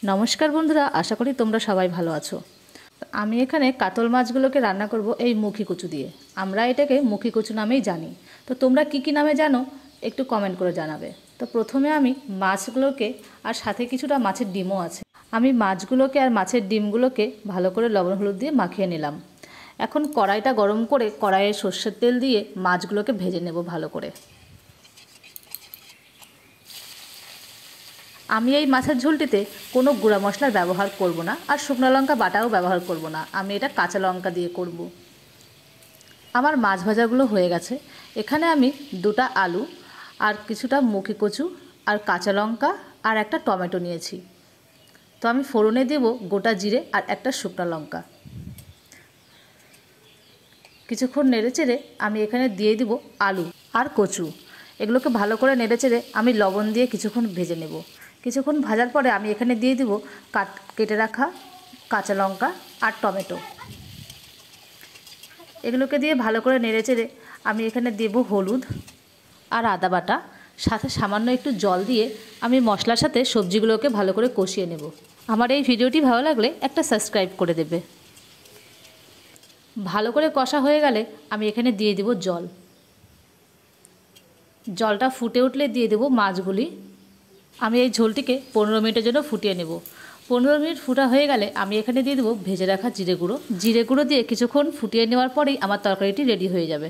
নমস্কার বন্ধুরা, আশা করি তোমরা সবাই ভালো আছো। আমি এখানে কাতল মাছগুলোকে রান্না করব এই মুখি কচু দিয়ে। আমরা এটাকে মুখি কচু নামেই জানি। তো তোমরা কি নামে জানো একটু কমেন্ট করে জানাবে। তো প্রথমে আমি মাছগুলোকে, আর সাথে কিছুটা মাছের ডিমও আছে, আমি মাছগুলোকে আর মাছের ডিমগুলোকে ভালো করে লবণ হলুদ দিয়ে মাখিয়ে নিলাম। এখন কড়াইটা গরম করে কড়াইয়ে সর্ষের তেল দিয়ে মাছগুলোকে ভেজে নেব ভালো করে। আমি এই মাছের ঝোলটিতে কোনো গুঁড়া মশলার ব্যবহার করব না, আর শুকনো লঙ্কা বাটাও ব্যবহার করব না। আমি এটা কাঁচা লঙ্কা দিয়ে করব। আমার মাছ ভাজাগুলো হয়ে গেছে। এখানে আমি 2টা আলু আর কিছুটা মুখি কচু আর কাঁচা লঙ্কা আর একটা টমেটো নিয়েছি। তো আমি ফোড়নে দেব গোটা জিরে আর একটা শুকনো লঙ্কা। কিছুক্ষণ নেড়েচেড়ে আমি এখানে দিয়ে দিব আলু আর কচু। এগুলোকে ভালো করে নেড়েচেড়ে আমি লবণ দিয়ে কিছুক্ষণ ভেজে নেব। কিছুক্ষণ ভাজার পরে আমি এখানে দিয়ে দিব কেটে রাখা কাঁচা লঙ্কা আর টমেটো। এগুলোকে দিয়ে ভালো করে নেড়েচেড়ে আমি এখানে দেব হলুদ আর আদা বাটা, সাথে সামান্য একটু জল দিয়ে আমি মশলার সাথে সবজিগুলোকে ভালো করে কষিয়ে নেব। আমার এই ভিডিওটি ভালো লাগলে একটা সাবস্ক্রাইব করে দেবে। ভালো করে কষা হয়ে গেলে আমি এখানে দিয়ে দেব জল। জলটা ফুটে উঠলে দিয়ে দেব মাছগুলি। আমি এই ঝোলটিকে 15 মিনিটের জন্য ফুটিয়ে নেব। 15 মিনিট ফুটা হয়ে গেলে আমি এখানে দিয়ে দেবো ভেজে রাখা জিরে গুঁড়ো। জিরে গুঁড়ো দিয়ে কিছুক্ষণ ফুটিয়ে নেওয়ার পরেই আমার তরকারিটি রেডি হয়ে যাবে।